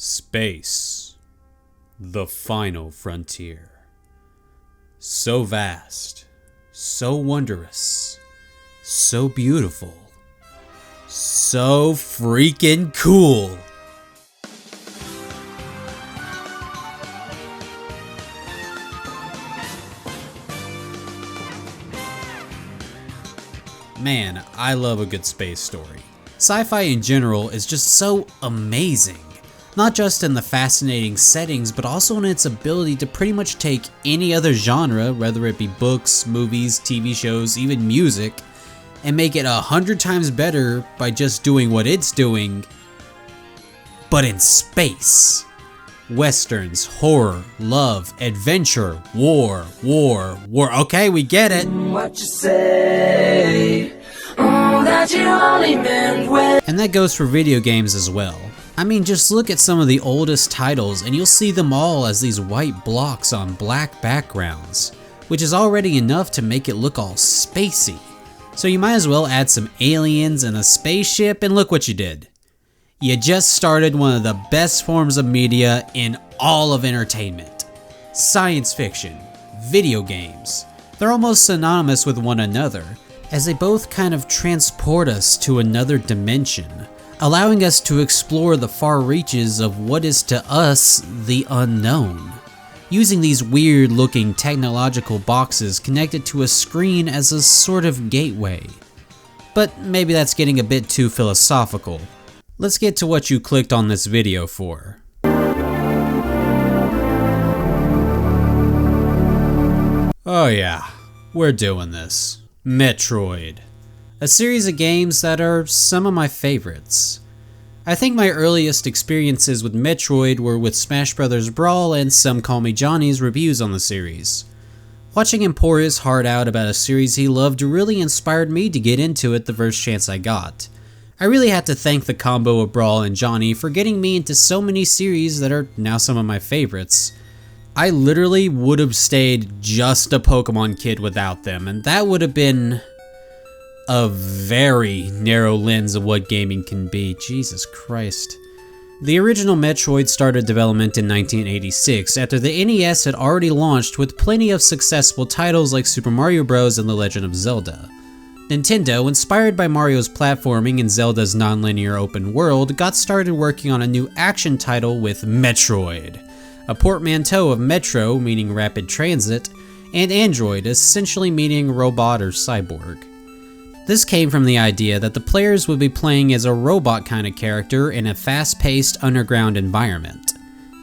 Space, the final frontier. So vast, so wondrous, so beautiful, so freaking cool. Man, I love a good space story. Sci-fi in general is just so amazing. Not just in the fascinating settings, but also in its ability to pretty much take any other genre, whether it be books, movies, TV shows, even music, and make it 100 times better by just doing what it's doing, but in space. Westerns, horror, love, adventure, war. Okay, we get it. What you say? That you only meant when. And that goes for video games as well. I mean, just look at some of the oldest titles and you'll see them all as these white blocks on black backgrounds, which is already enough to make it look all spacey. So you might as well add some aliens and a spaceship, and look what you did. You just started one of the best forms of media in all of entertainment. Science fiction, video games. They're almost synonymous with one another, as they both kind of transport us to another dimension, allowing us to explore the far reaches of what is to us the unknown, using these weird looking technological boxes connected to a screen as a sort of gateway. But maybe that's getting a bit too philosophical. Let's get to what you clicked on this video for. Oh yeah, we're doing this. Metroid. A series of games that are some of my favorites. I think my earliest experiences with Metroid were with Smash Bros. Brawl and Some Call Me Johnny's reviews on the series. Watching him pour his heart out about a series he loved really inspired me to get into it the first chance I got. I really had to thank the combo of Brawl and Johnny for getting me into so many series that are now some of my favorites. I literally would have stayed just a Pokemon kid without them, and that would have been a very narrow lens of what gaming can be. Jesus Christ. The original Metroid started development in 1986 after the NES had already launched with plenty of successful titles like Super Mario Bros. And The Legend of Zelda. Nintendo, inspired by Mario's platforming and Zelda's non-linear open world, got started working on a new action title with Metroid, a portmanteau of Metro, meaning rapid transit, and Android, essentially meaning robot or cyborg. This came from the idea that the players would be playing as a robot kind of character in a fast-paced underground environment.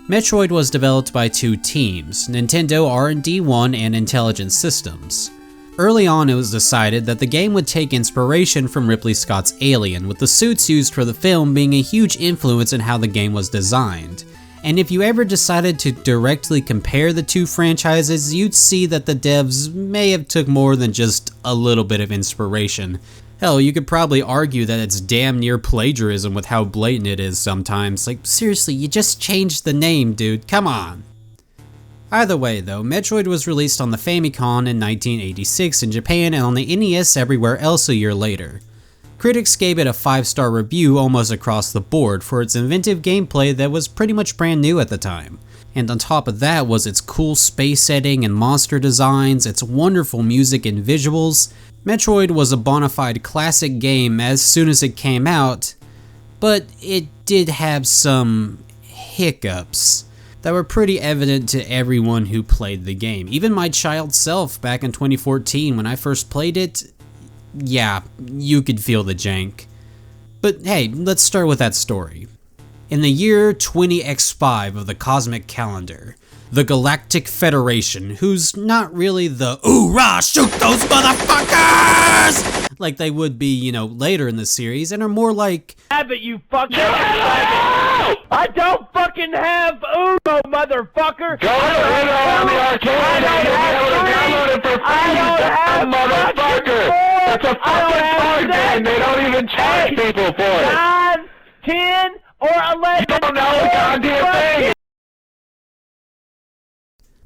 Metroid was developed by two teams, Nintendo R&D 1 and Intelligent Systems. Early on it was decided that the game would take inspiration from Ridley Scott's Alien, with the suits used for the film being a huge influence in how the game was designed. And if you ever decided to directly compare the two franchises, you'd see that the devs may have took more than just a little bit of inspiration. Hell, you could probably argue that it's damn near plagiarism with how blatant it is sometimes. Like, seriously, you just changed the name, dude, come on. Either way though, Metroid was released on the Famicom in 1986 in Japan and on the NES everywhere else a year later. Critics gave it a 5-star review almost across the board for its inventive gameplay that was pretty much brand new at the time. And on top of that was its cool space setting and monster designs, its wonderful music and visuals. Metroid was a bona fide classic game as soon as it came out, but it did have some hiccups that were pretty evident to everyone who played the game. Even my child self back in 2014 when I first played it, yeah, you could feel the jank. But hey, let's start with that story. In the year 20x5 of the cosmic calendar, the Galactic Federation, who's not really the "Ooh-rah, shoot those motherfuckers!" like they would be, later in the series, and are more like, "Have it, you fucking I don't fucking have Uno, motherfucker! Go to the arcade and you'll be able to download it for free, motherfucker! It's a fucking card game, they don't even charge people for it! 9, 10, or 11! You don't know a goddamn thing!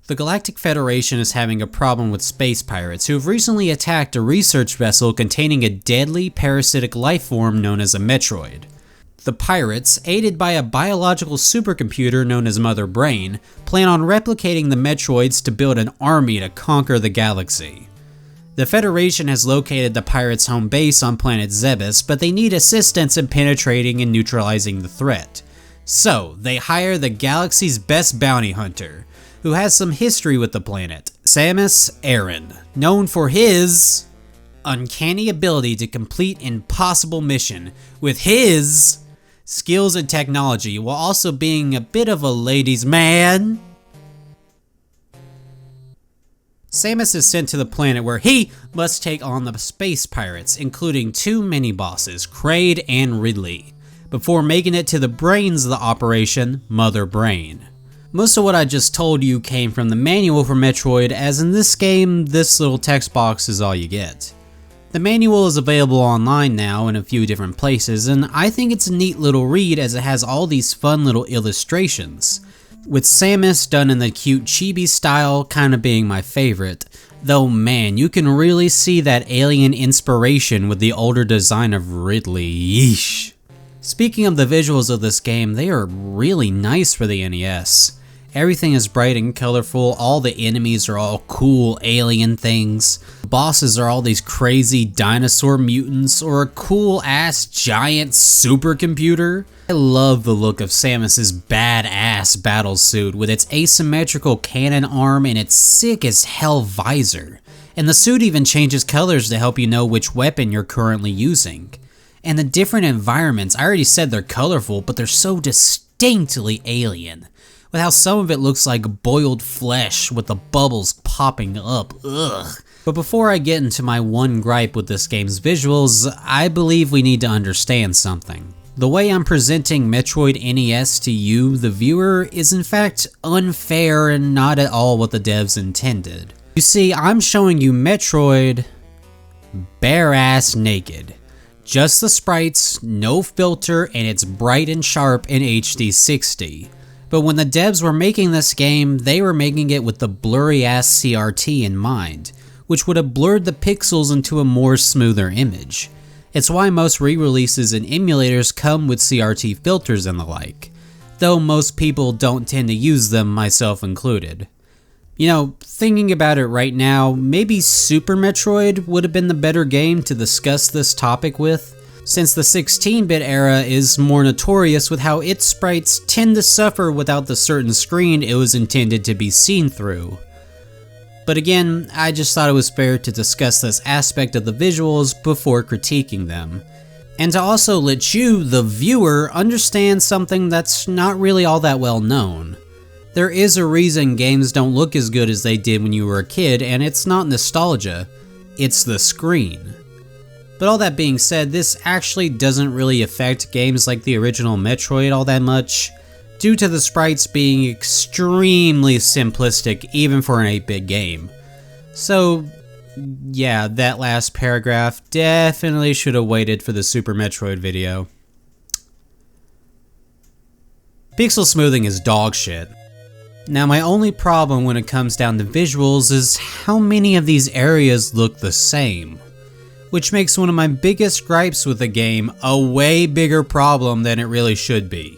The Galactic Federation is having a problem with space pirates who have recently attacked a research vessel containing a deadly parasitic life form known as a Metroid. the pirates, aided by a biological supercomputer known as Mother Brain, plan on replicating the Metroids to build an army to conquer the galaxy. The Federation has located the pirates' home base on planet Zebes, but they need assistance in penetrating and neutralizing the threat. So, they hire the galaxy's best bounty hunter, who has some history with the planet, Samus Aran, known for his uncanny ability to complete impossible mission with his skills and technology while also being a bit of a ladies' man. Samus is sent to the planet where he must take on the space pirates, including two mini-bosses, Kraid and Ridley, before making it to the brains of the operation, Mother Brain. Most of what I just told you came from the manual for Metroid, as in this game, this little text box is all you get. The manual is available online now in a few different places, and I think it's a neat little read as it has all these fun little illustrations, with Samus done in the cute chibi style kinda being my favorite, though man, you can really see that alien inspiration with the older design of Ridley, yeesh. Speaking of the visuals of this game, they are really nice for the NES. Everything is bright and colorful, all the enemies are all cool alien things. Bosses are all these crazy dinosaur mutants or a cool ass giant supercomputer. I love the look of Samus's badass battle suit with its asymmetrical cannon arm and its sick as hell visor. And the suit even changes colors to help you know which weapon you're currently using. And the different environments, I already said they're colorful, but they're so distinctly alien. With how some of it looks like boiled flesh with the bubbles popping up, ugh. But before I get into my one gripe with this game's visuals, I believe we need to understand something. The way I'm presenting Metroid NES to you, the viewer, is in fact unfair and not at all what the devs intended. You see, I'm showing you Metroid bare ass naked. Just the sprites, no filter, and it's bright and sharp in HD 60. But when the devs were making this game, they were making it with the blurry ass CRT in mind, which would have blurred the pixels into a more smoother image. It's why most re-releases and emulators come with CRT filters and the like, though most people don't tend to use them, myself included. You know, thinking about it right now, maybe Super Metroid would have been the better game to discuss this topic with, since the 16-bit era is more notorious with how its sprites tend to suffer without the certain screen it was intended to be seen through. But again, I just thought it was fair to discuss this aspect of the visuals before critiquing them, and to also let you, the viewer, understand something that's not really all that well known. There is a reason games don't look as good as they did when you were a kid, and it's not nostalgia, it's the screen. But all that being said, this actually doesn't really affect games like the original Metroid all that much, due to the sprites being extremely simplistic even for an 8-bit game. So yeah, that last paragraph definitely should have waited for the Super Metroid video. Pixel smoothing is dog shit. Now my only problem when it comes down to visuals is how many of these areas look the same, which makes one of my biggest gripes with the game a way bigger problem than it really should be.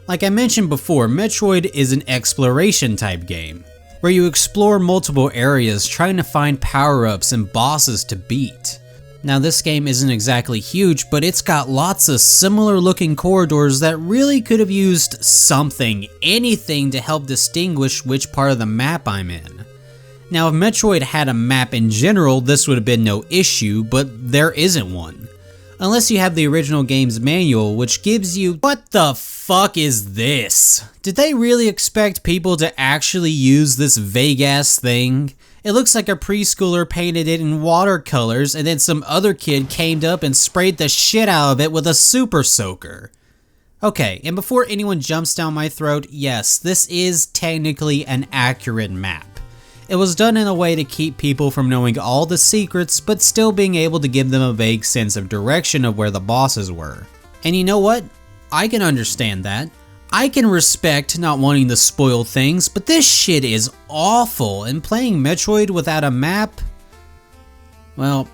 Like I mentioned before, Metroid is an exploration type game, where you explore multiple areas trying to find power-ups and bosses to beat. Now this game isn't exactly huge, but it's got lots of similar looking corridors that really could have used something, anything to help distinguish which part of the map I'm in. Now if Metroid had a map in general, this would have been no issue, but there isn't one. Unless you have the original game's manual, which gives you— what the fuck is this? Did they really expect people to actually use this vague ass thing? It looks like a preschooler painted it in watercolors and then some other kid came up and sprayed the shit out of it with a super soaker. Okay, and before anyone jumps down my throat, yes, this is technically an accurate map. It was done in a way to keep people from knowing all the secrets, but still being able to give them a vague sense of direction of where the bosses were. And you know what? I can understand that. I can respect not wanting to spoil things, but this shit is awful, and playing Metroid without a map, well,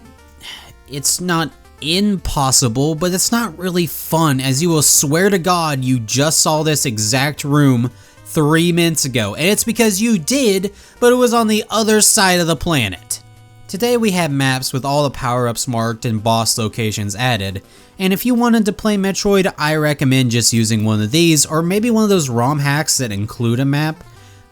it's not impossible, but it's not really fun, as you will swear to God you just saw this exact room 3 minutes ago, and it's because you did, but it was on the other side of the planet. Today we have maps with all the power-ups marked and boss locations added, and if you wanted to play Metroid, I recommend just using one of these, or maybe one of those ROM hacks that include a map,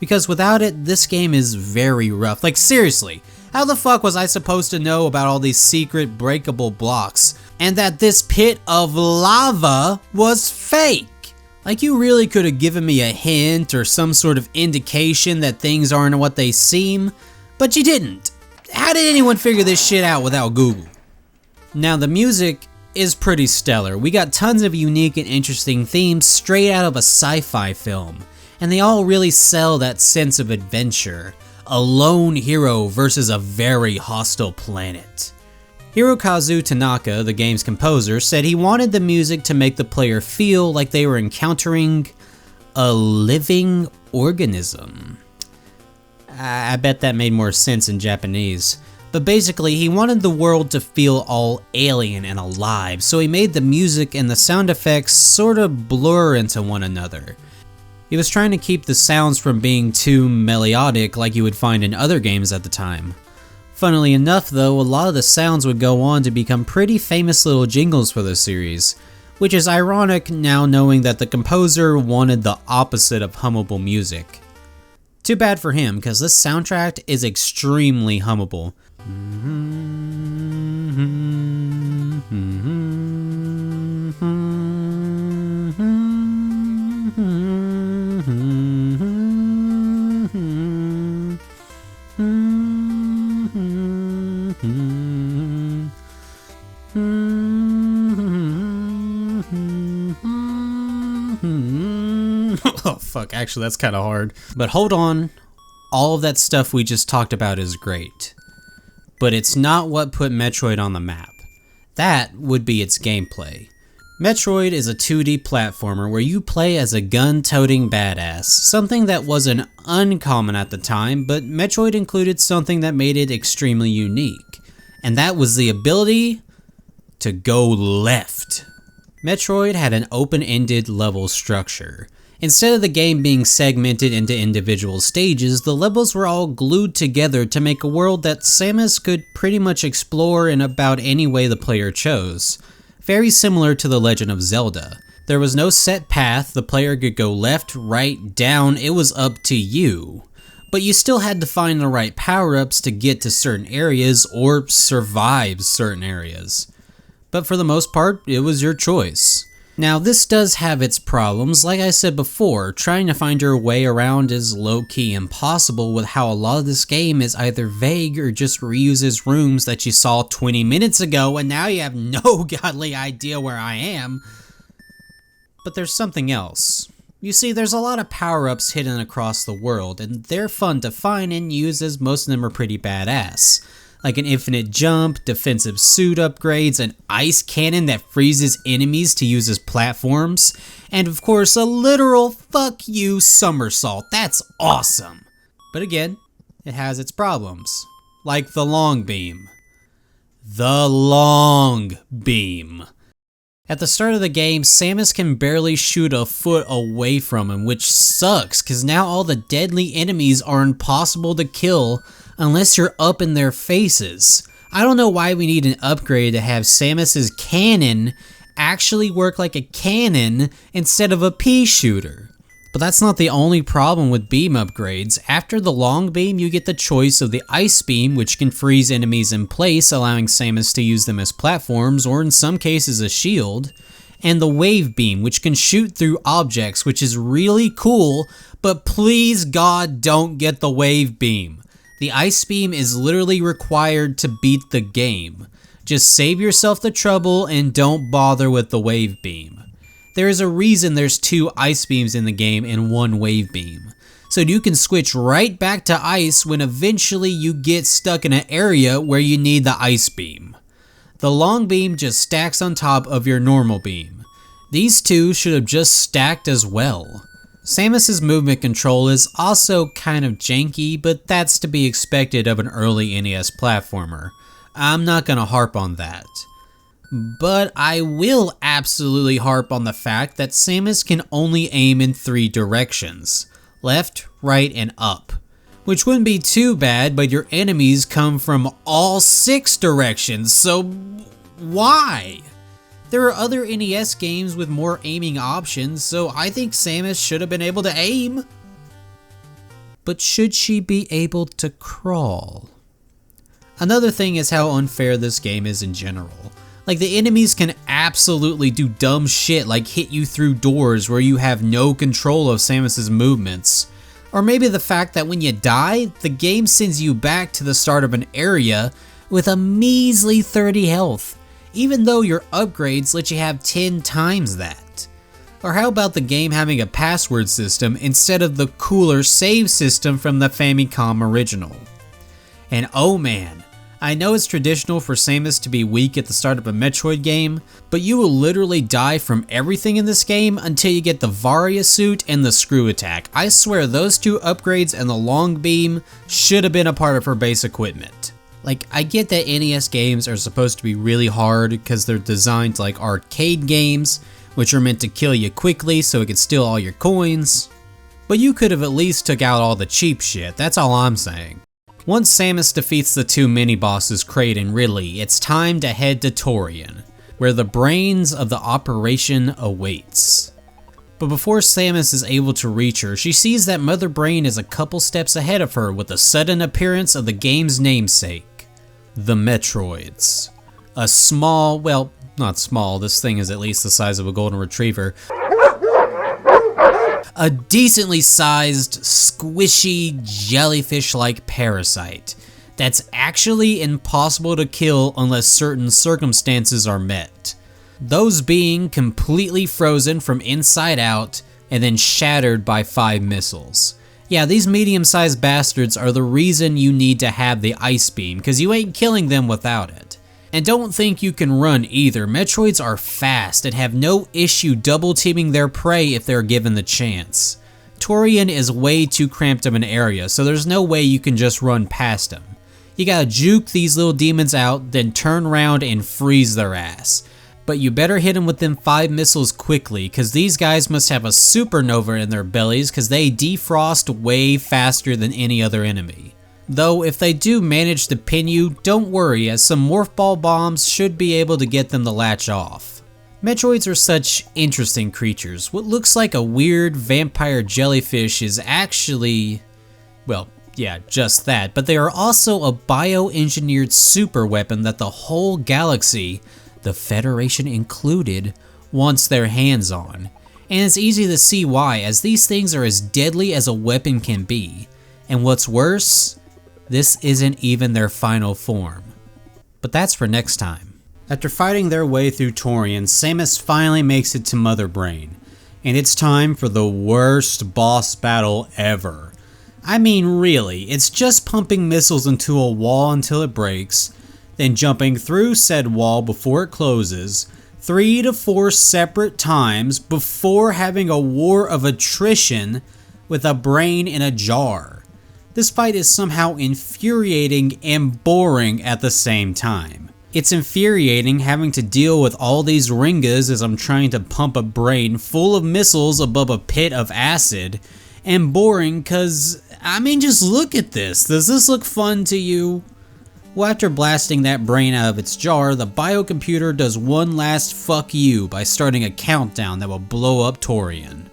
because without it, this game is very rough. Like seriously, how the fuck was I supposed to know about all these secret breakable blocks, and that this pit of lava was fake? Like, you really could have given me a hint or some sort of indication that things aren't what they seem, but you didn't. How did anyone figure this shit out without Google? Now, the music is pretty stellar. We got tons of unique and interesting themes straight out of a sci-fi film, and they all really sell that sense of adventure. A lone hero versus a very hostile planet. Hirokazu Tanaka, the game's composer, said he wanted the music to make the player feel like they were encountering a living organism. I bet that made more sense in Japanese. But basically, he wanted the world to feel all alien and alive, so he made the music and the sound effects sort of blur into one another. He was trying to keep the sounds from being too melodic like you would find in other games at the time. Funnily enough though, a lot of the sounds would go on to become pretty famous little jingles for the series, which is ironic now knowing that the composer wanted the opposite of hummable music. Too bad for him, because this soundtrack is extremely hummable. Oh fuck, actually that's kind of hard. But hold on, all of that stuff we just talked about is great. But it's not what put Metroid on the map. That would be its gameplay. Metroid is a 2D platformer where you play as a gun-toting badass, something that wasn't uncommon at the time, but Metroid included something that made it extremely unique, and that was the ability to go left. Metroid had an open-ended level structure. Instead of the game being segmented into individual stages, the levels were all glued together to make a world that Samus could pretty much explore in about any way the player chose. Very similar to The Legend of Zelda. There was no set path, the player could go left, right, down, it was up to you. But you still had to find the right power-ups to get to certain areas or survive certain areas. But for the most part, it was your choice. Now this does have its problems. Like I said before, trying to find your way around is low-key impossible with how a lot of this game is either vague or just reuses rooms that you saw 20 minutes ago and now you have no godly idea where I am. But there's something else. You see, there's a lot of power-ups hidden across the world and they're fun to find and use as most of them are pretty badass. Like an infinite jump, defensive suit upgrades, an ice cannon that freezes enemies to use as platforms, and of course a literal fuck you somersault. That's awesome! But again, it has its problems. Like the long beam. The long beam. At the start of the game, Samus can barely shoot a foot away from him, which sucks, cause now all the deadly enemies are impossible to kill unless you're up in their faces. I don't know why we need an upgrade to have Samus's cannon actually work like a cannon instead of a pea shooter. But that's not the only problem with beam upgrades. After the long beam, you get the choice of the ice beam, which can freeze enemies in place, allowing Samus to use them as platforms, or in some cases a shield, and the wave beam, which can shoot through objects, which is really cool, but please God don't get the wave beam. The ice beam is literally required to beat the game. Just save yourself the trouble and don't bother with the wave beam. There is a reason there's 2 ice beams in the game and 1 wave beam. So you can switch right back to ice when eventually you get stuck in an area where you need the ice beam. The long beam just stacks on top of your normal beam. These two should have just stacked as well. Samus's movement control is also kind of janky, but that's to be expected of an early NES platformer. I'm not gonna harp on that. But I will absolutely harp on the fact that Samus can only aim in 3 directions, left, right, and up. Which wouldn't be too bad, but your enemies come from all 6 directions, so why? There are other NES games with more aiming options, so I think Samus should have been able to aim. But should she be able to crawl? Another thing is how unfair this game is in general. Like, the enemies can absolutely do dumb shit like hit you through doors where you have no control of Samus's movements. Or maybe the fact that when you die, the game sends you back to the start of an area with a measly 30 health, even though your upgrades let you have 10 times that. Or how about the game having a password system instead of the cooler save system from the Famicom original? And oh man, I know it's traditional for Samus to be weak at the start of a Metroid game, but you will literally die from everything in this game until you get the Varia suit and the screw attack. I swear those 2 upgrades and the long beam should have been a part of her base equipment. Like, I get that NES games are supposed to be really hard because they're designed like arcade games, which are meant to kill you quickly so it can steal all your coins. But you could have at least took out all the cheap shit, that's all I'm saying. Once Samus defeats the 2 mini-bosses Kraid and Ridley, it's time to head to Torian, where the brains of the operation awaits. But before Samus is able to reach her, she sees that Mother Brain is a couple steps ahead of her with the sudden appearance of the game's namesake, the Metroids. A small, well, not small, this thing is at least the size of a golden retriever, a decently sized, squishy, jellyfish-like parasite that's actually impossible to kill unless certain circumstances are met. Those being completely frozen from inside out and then shattered by 5 missiles. Yeah, these medium-sized bastards are the reason you need to have the ice beam, because you ain't killing them without it. And don't think you can run either. Metroids are fast and have no issue double teaming their prey if they're given the chance. Torian is way too cramped of an area, so there's no way you can just run past them. You gotta juke these little demons out, then turn around and freeze their ass. But you better hit them with them 5 missiles quickly, cause these guys must have a supernova in their bellies cause they defrost way faster than any other enemy. Though if they do manage to pin you, don't worry, as some morph ball bombs should be able to get them to latch off. Metroids are such interesting creatures. What looks like a weird vampire jellyfish is actually, well, yeah, just that, but they are also a bioengineered super weapon that the whole galaxy, the Federation included, wants their hands on. And it's easy to see why, as these things are as deadly as a weapon can be. And what's worse, this isn't even their final form. But that's for next time. After fighting their way through Torian, Samus finally makes it to Mother Brain. And it's time for the worst boss battle ever. I mean really, it's just pumping missiles into a wall until it breaks, then jumping through said wall before it closes, 3 to 4 separate times before having a war of attrition with a brain in a jar. This fight is somehow infuriating and boring at the same time. It's infuriating having to deal with all these ringas as I'm trying to pump a brain full of missiles above a pit of acid, and boring cause, I mean, just look at this. Does this look fun to you? Well, after blasting that brain out of its jar, the biocomputer does one last fuck you by starting a countdown that will blow up Torian.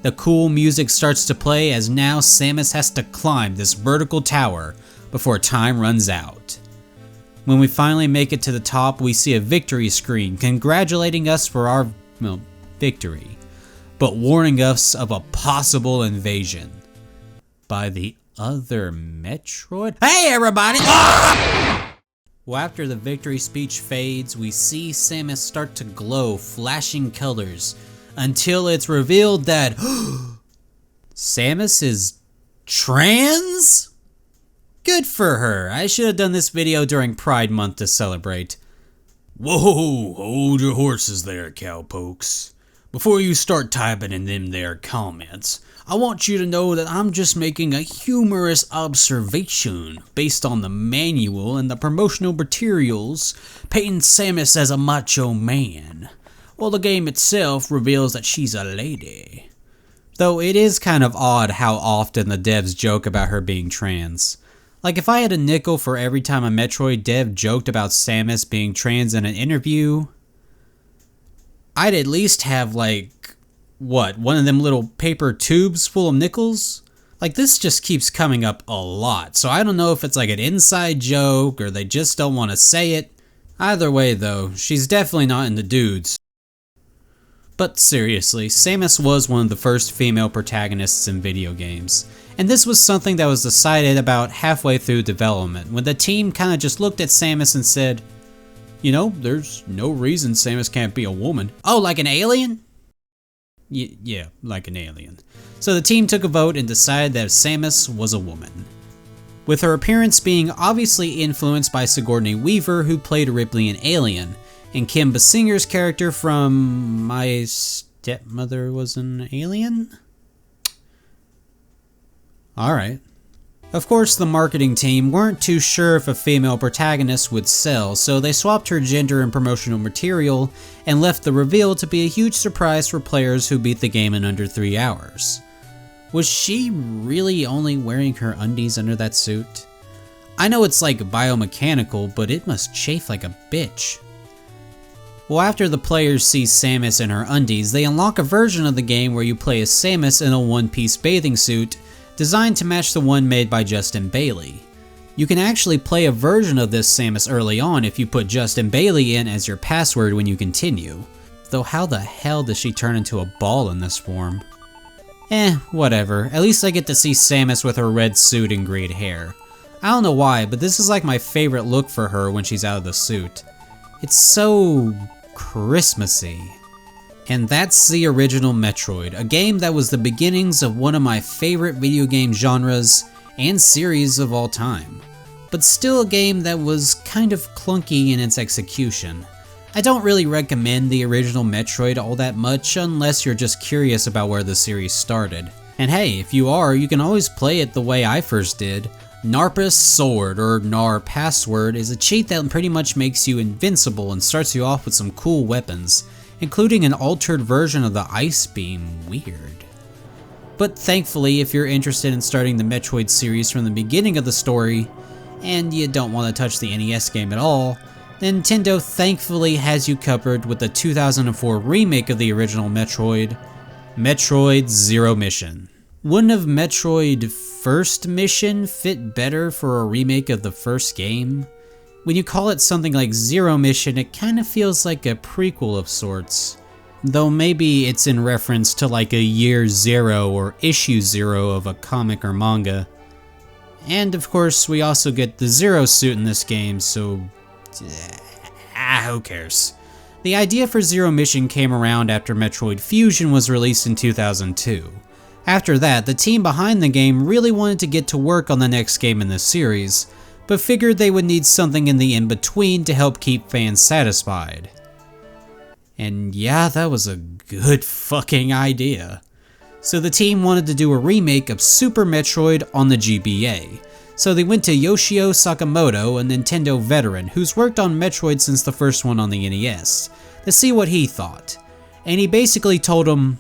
The cool music starts to play as now Samus has to climb this vertical tower before time runs out. When we finally make it to the top, we see a victory screen congratulating us for our, well, victory, but warning us of a possible invasion by the other Metroid? Hey everybody! Well, after the victory speech fades, we see Samus start to glow flashing colors until it's revealed that Samus is trans? Good for her. I should have done this video during Pride Month to celebrate. Whoa, hold your horses there, cowpokes. Before you start typing in them there comments, I want you to know that I'm just making a humorous observation based on the manual and the promotional materials painting Samus as a macho man, while the game itself reveals that she's a lady. Though it is kind of odd how often the devs joke about her being trans. Like if I had a nickel for every time a Metroid dev joked about Samus being trans in an interview, I'd at least have like, what, one of them little paper tubes full of nickels? Like this just keeps coming up a lot, so I don't know if it's like an inside joke or they just don't want to say it. Either way though, she's definitely not into dudes. But seriously, Samus was one of the first female protagonists in video games, and this was something that was decided about halfway through development, when the team kinda just looked at Samus and said, you know, there's no reason Samus can't be a woman. Oh, like an alien? Yeah, like an alien. So the team took a vote and decided that Samus was a woman, with her appearance being obviously influenced by Sigourney Weaver, who played Ripley in Alien, and Kim Basinger's character from My Stepmother Was an Alien? Alright. Of course, the marketing team weren't too sure if a female protagonist would sell, so they swapped her gender and promotional material and left the reveal to be a huge surprise for players who beat the game in under 3 hours. Was she really only wearing her undies under that suit? I know it's like biomechanical, but it must chafe like a bitch. Well, after the players see Samus in her undies, they unlock a version of the game where you play as Samus in a one-piece bathing suit designed to match the one made by Justin Bailey. You can actually play a version of this Samus early on if you put Justin Bailey in as your password when you continue. Though how the hell does she turn into a ball in this form? Whatever. At least I get to see Samus with her red suit and grayed hair. I don't know why, but this is like my favorite look for her when she's out of the suit. It's so Christmassy. And that's the original Metroid, a game that was the beginnings of one of my favorite video game genres and series of all time. But still a game that was kind of clunky in its execution. I don't really recommend the original Metroid all that much unless you're just curious about where the series started. And hey, if you are, you can always play it the way I first did. Narpa's Sword, or Nar Password, is a cheat that pretty much makes you invincible and starts you off with some cool weapons, including an altered version of the Ice Beam. Weird. But thankfully, if you're interested in starting the Metroid series from the beginning of the story, and you don't want to touch the NES game at all, Nintendo thankfully has you covered with the 2004 remake of the original Metroid, Metroid Zero Mission. Wouldn't have Metroid First Mission fit better for a remake of the first game? When you call it something like Zero Mission, it kind of feels like a prequel of sorts. Though maybe it's in reference to like a year zero or issue 0 of a comic or manga. And of course, we also get the Zero suit in this game, so who cares? The idea for Zero Mission came around after Metroid Fusion was released in 2002. After that, the team behind the game really wanted to get to work on the next game in the series, but figured they would need something in the in-between to help keep fans satisfied. And yeah, that was a good fucking idea. So the team wanted to do a remake of Super Metroid on the GBA. So they went to Yoshio Sakamoto, a Nintendo veteran who's worked on Metroid since the first one on the NES, to see what he thought. And he basically told him,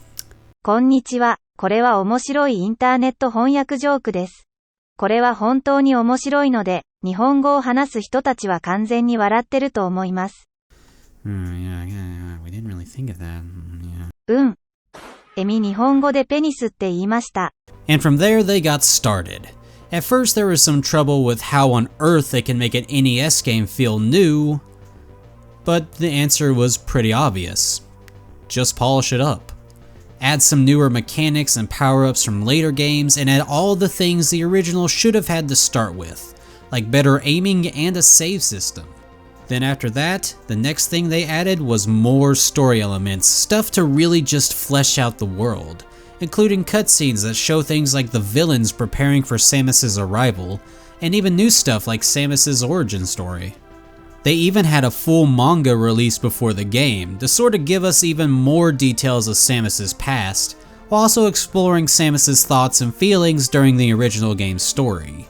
こんにちは、これは面白いインターネット翻訳ジョークです。これは本当に面白いので、日本語を話す人たちは完全に笑ってると思います。We didn't really think of that. エミ日本語でペニスって言いました。And from there they got started. At first there was some trouble with how on earth they can make an NES game feel new, but the answer was pretty obvious. Just polish it up. Add some newer mechanics and power-ups from later games, and add all the things the original should have had to start with, like better aiming and a save system. Then after that, the next thing they added was more story elements, stuff to really just flesh out the world, including cutscenes that show things like the villains preparing for Samus's arrival, and even new stuff like Samus's origin story. They even had a full manga released before the game to sort of give us even more details of Samus's past, while also exploring Samus's thoughts and feelings during the original game's story.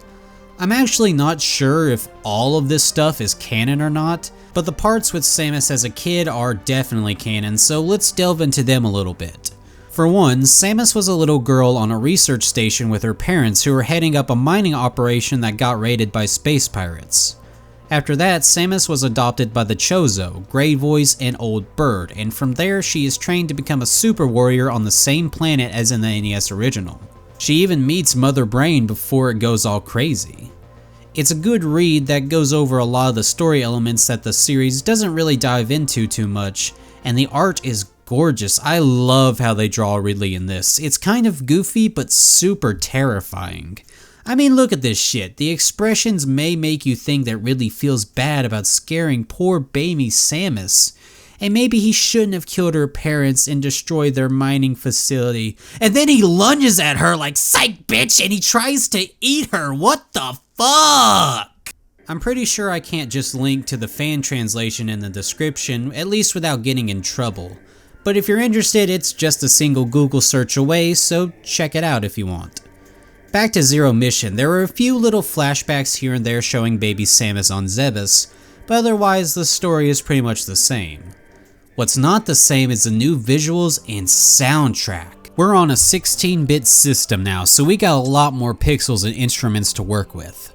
I'm actually not sure if all of this stuff is canon or not, but the parts with Samus as a kid are definitely canon, so let's delve into them a little bit. For one, Samus was a little girl on a research station with her parents who were heading up a mining operation that got raided by space pirates. After that, Samus was adopted by the Chozo, Grey Voice, and Old Bird, and from there she is trained to become a super warrior on the same planet as in the NES original. She even meets Mother Brain before it goes all crazy. It's a good read that goes over a lot of the story elements that the series doesn't really dive into too much, and the art is gorgeous. I love how they draw Ridley in this. It's kind of goofy but super terrifying. I mean, look at this shit. The expressions may make you think that Ridley feels bad about scaring poor baby Samus. And maybe he shouldn't have killed her parents and destroyed their mining facility. And then he lunges at her like, psych bitch, and he tries to eat her. What the fuck? I'm pretty sure I can't just link to the fan translation in the description, at least without getting in trouble. But if you're interested, it's just a single Google search away, so check it out if you want. Back to Zero Mission, there were a few little flashbacks here and there showing baby Samus on Zebes, but otherwise the story is pretty much the same. What's not the same is the new visuals and soundtrack. We're on a 16-bit system now, so we got a lot more pixels and instruments to work with.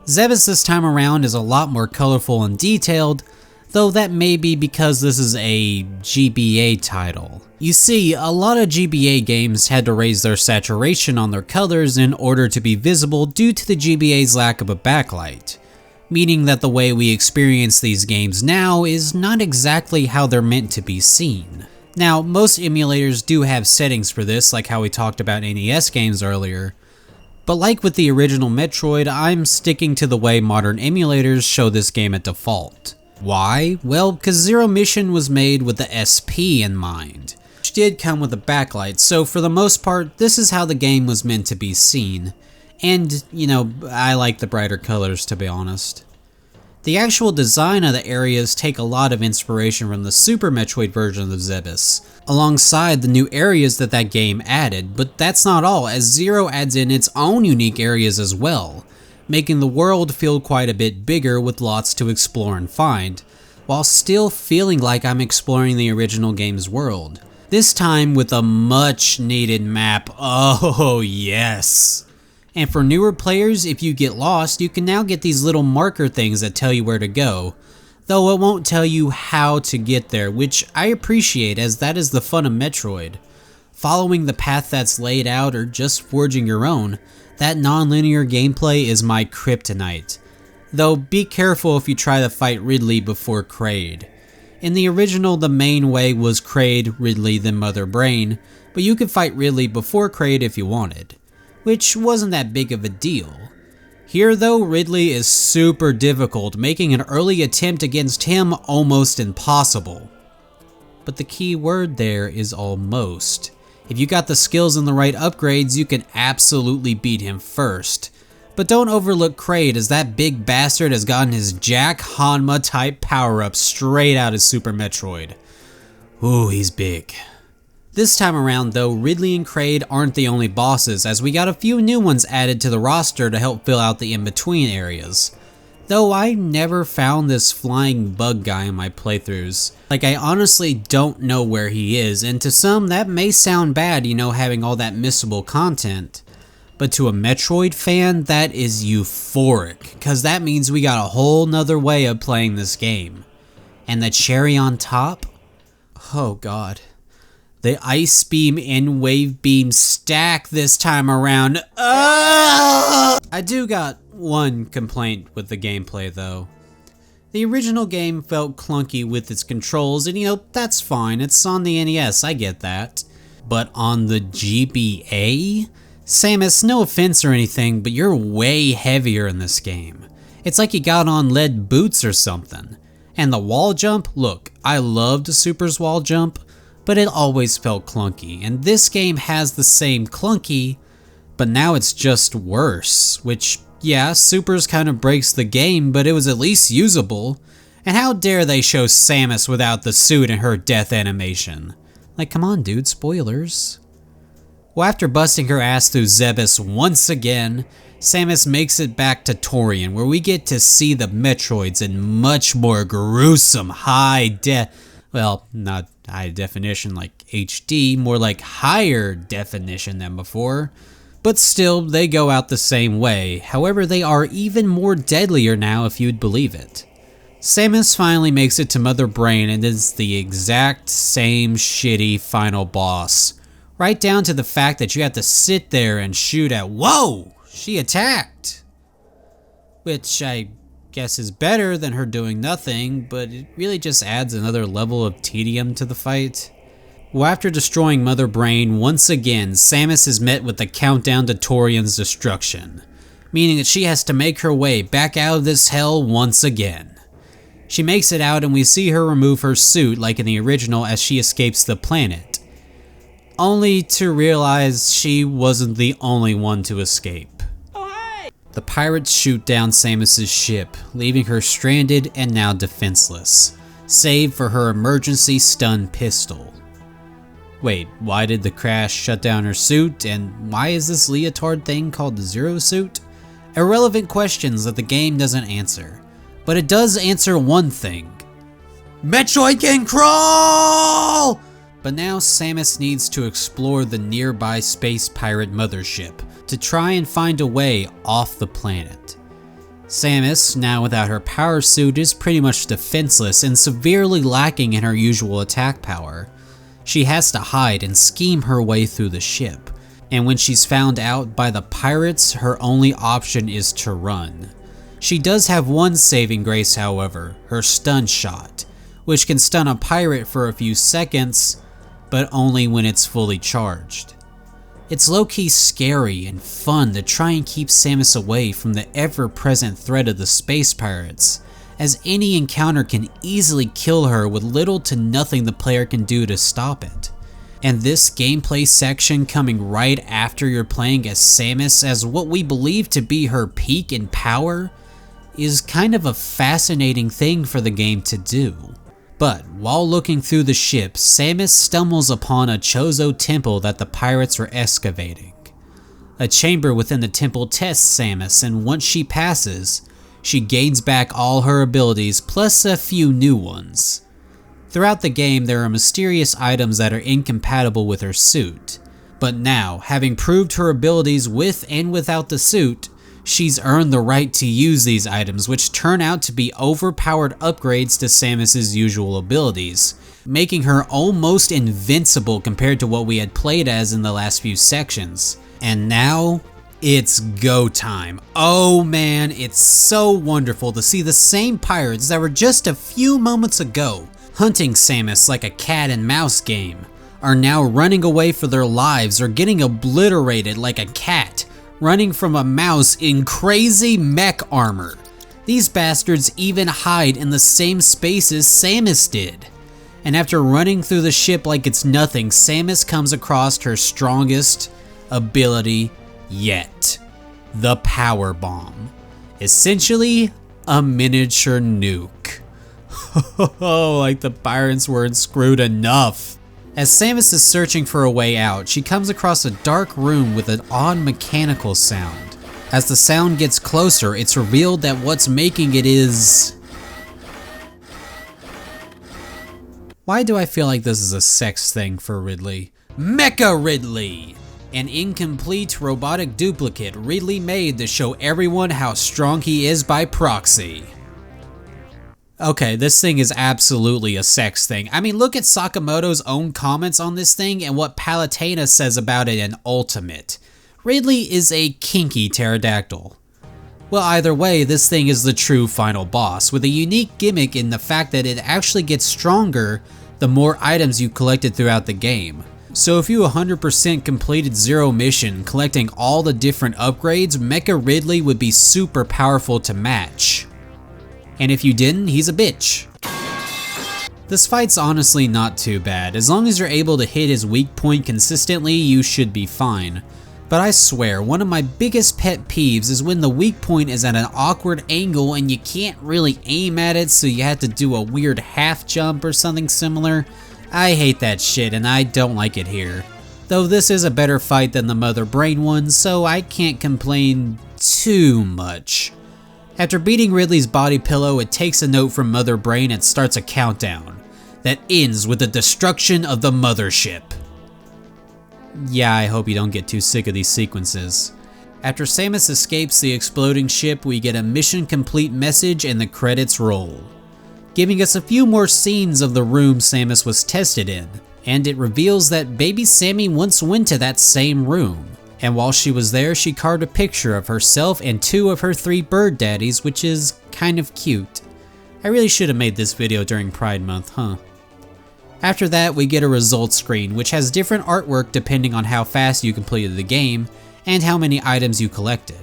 Zebes this time around is a lot more colorful and detailed, though that may be because this is a GBA title. You see, a lot of GBA games had to raise their saturation on their colors in order to be visible due to the GBA's lack of a backlight. Meaning that the way we experience these games now is not exactly how they're meant to be seen. Now, most emulators do have settings for this, like how we talked about NES games earlier, but like with the original Metroid, I'm sticking to the way modern emulators show this game at default. Why? Well, because Zero Mission was made with the SP in mind, which did come with a backlight, so for the most part, this is how the game was meant to be seen. And, you know, I like the brighter colors, to be honest. The actual design of the areas take a lot of inspiration from the Super Metroid version of Zebes, alongside the new areas that game added, but that's not all, as Zero adds in its own unique areas as well, making the world feel quite a bit bigger with lots to explore and find, while still feeling like I'm exploring the original game's world. This time with a much needed map, oh yes! And for newer players, if you get lost, you can now get these little marker things that tell you where to go, though it won't tell you how to get there, which I appreciate as that is the fun of Metroid. Following the path that's laid out or just forging your own, that non-linear gameplay is my kryptonite. Though be careful if you try to fight Ridley before Kraid. In the original, the main way was Kraid, Ridley, then Mother Brain, but you could fight Ridley before Kraid if you wanted, which wasn't that big of a deal. Here though, Ridley is super difficult, making an early attempt against him almost impossible. But the key word there is almost. If you got the skills and the right upgrades, you can absolutely beat him first. But don't overlook Kraid, as that big bastard has gotten his Jack Hanma type power-up straight out of Super Metroid. Ooh, he's big. This time around though, Ridley and Kraid aren't the only bosses, as we got a few new ones added to the roster to help fill out the in-between areas. Though I never found this flying bug guy in my playthroughs. Like, I honestly don't know where he is, and to some that may sound bad, you know, having all that missable content. But to a Metroid fan, that is euphoric, cause that means we got a whole nother way of playing this game. And the cherry on top? Oh god. The Ice Beam and Wave Beam stack this time around. I do got one complaint with the gameplay though. The original game felt clunky with its controls, and you know, that's fine, it's on the NES, I get that. But on the GBA? Samus, no offense or anything, but you're way heavier in this game. It's like you got on lead boots or something. And the wall jump, look, I loved Super's wall jump, but it always felt clunky, and this game has the same clunky, but now it's just worse, which, yeah, Super's kind of breaks the game, but it was at least usable. And how dare they show Samus without the suit and her death animation? Like, come on dude, spoilers. Well, after busting her ass through Zebes once again, Samus makes it back to Torian, where we get to see the Metroids in much more gruesome well, not high definition like HD, more like higher definition than before. But still, they go out the same way. However, they are even more deadlier now, if you'd believe it. Samus finally makes it to Mother Brain and is the exact same shitty final boss. Right down to the fact that you have to sit there and shoot at— whoa! She attacked! Which I guess is better than her doing nothing, but it really just adds another level of tedium to the fight. Well, after destroying Mother Brain once again, Samus is met with the countdown to Torian's destruction, meaning that she has to make her way back out of this hell once again. She makes it out and we see her remove her suit like in the original as she escapes the planet, only to realize she wasn't the only one to escape. The pirates shoot down Samus's ship, leaving her stranded and now defenseless, save for her emergency stun pistol. Wait, why did the crash shut down her suit, and why is this leotard thing called the Zero Suit? Irrelevant questions that the game doesn't answer, but it does answer one thing. Metroid can crawl! But now Samus needs to explore the nearby space pirate mothership to try and find a way off the planet. Samus, now without her power suit, is pretty much defenseless and severely lacking in her usual attack power. She has to hide and scheme her way through the ship, and when she's found out by the pirates, her only option is to run. She does have one saving grace, however, her stun shot, which can stun a pirate for a few seconds, but only when it's fully charged. It's low-key scary and fun to try and keep Samus away from the ever-present threat of the space pirates, as any encounter can easily kill her with little to nothing the player can do to stop it. And this gameplay section coming right after you're playing as Samus as what we believe to be her peak in power is kind of a fascinating thing for the game to do. But while looking through the ship, Samus stumbles upon a Chozo temple that the pirates were excavating. A chamber within the temple tests Samus, and once she passes, she gains back all her abilities plus a few new ones. Throughout the game, there are mysterious items that are incompatible with her suit, but now, having proved her abilities with and without the suit, she's earned the right to use these items, which turn out to be overpowered upgrades to Samus's usual abilities, making her almost invincible compared to what we had played as in the last few sections. And now, it's go time. Oh man, it's so wonderful to see the same pirates that were just a few moments ago hunting Samus like a cat and mouse game, are now running away for their lives or getting obliterated like a cat running from a mouse in crazy mech armor. These bastards even hide in the same spaces Samus did. And after running through the ship like it's nothing, Samus comes across her strongest ability yet. The Power Bomb. Essentially, a miniature nuke. Oh, like the pirates weren't screwed enough. As Samus is searching for a way out, she comes across a dark room with an odd mechanical sound. As the sound gets closer, it's revealed that what's making it is... Why do I feel like this is a sex thing for Ridley? Mecha Ridley! An incomplete robotic duplicate Ridley made to show everyone how strong he is by proxy. Okay, this thing is absolutely a sex thing. I mean, look at Sakamoto's own comments on this thing and what Palutena says about it in Ultimate. Ridley is a kinky pterodactyl. Well, either way, this thing is the true final boss, with a unique gimmick in the fact that it actually gets stronger the more items you collected throughout the game. So if you 100% completed Zero Mission, collecting all the different upgrades, Mecha Ridley would be super powerful to match. And if you didn't, he's a bitch. This fight's honestly not too bad. As long as you're able to hit his weak point consistently, you should be fine. But I swear, one of my biggest pet peeves is when the weak point is at an awkward angle and you can't really aim at it, so you have to do a weird half jump or something similar. I hate that shit and I don't like it here. though this is a better fight than the Mother Brain one, so I can't complain too much. After beating Ridley's body pillow, it takes a note from Mother Brain and starts a countdown that ends with the destruction of the mothership. Yeah, I hope you don't get too sick of these sequences. After Samus escapes the exploding ship, we get a mission complete message and the credits roll, giving us a few more scenes of the room Samus was tested in, and it reveals that baby Sammy once went to that same room, and while she was there she carved a picture of herself and 2 of her 3 bird daddies, which is kind of cute. I really should have made this video during Pride Month, huh? After that, we get a results screen, which has different artwork depending on how fast you completed the game, and how many items you collected.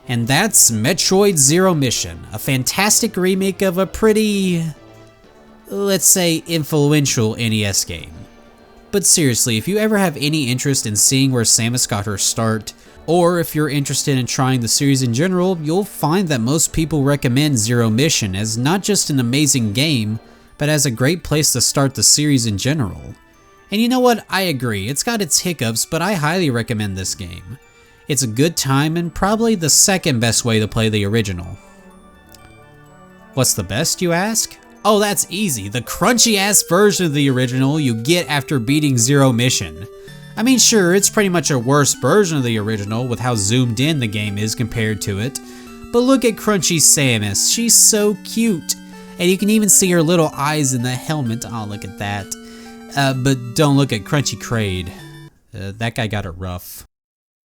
And that's Metroid Zero Mission, a fantastic remake of a pretty, let's say, influential NES game. But seriously, if you ever have any interest in seeing where Samus got her start, or if you're interested in trying the series in general, you'll find that most people recommend Zero Mission as not just an amazing game, but as a great place to start the series in general. And you know what, I agree, it's got its hiccups, but I highly recommend this game. It's a good time and probably the second best way to play the original. What's the best, you ask? Oh, that's easy, the crunchy ass version of the original you get after beating Zero Mission. I mean, sure, it's pretty much a worse version of the original with how zoomed in the game is compared to it, but look at crunchy Samus, she's so cute. And you can even see her little eyes in the helmet, oh look at that. But don't look at crunchy Kraid, that guy got it rough.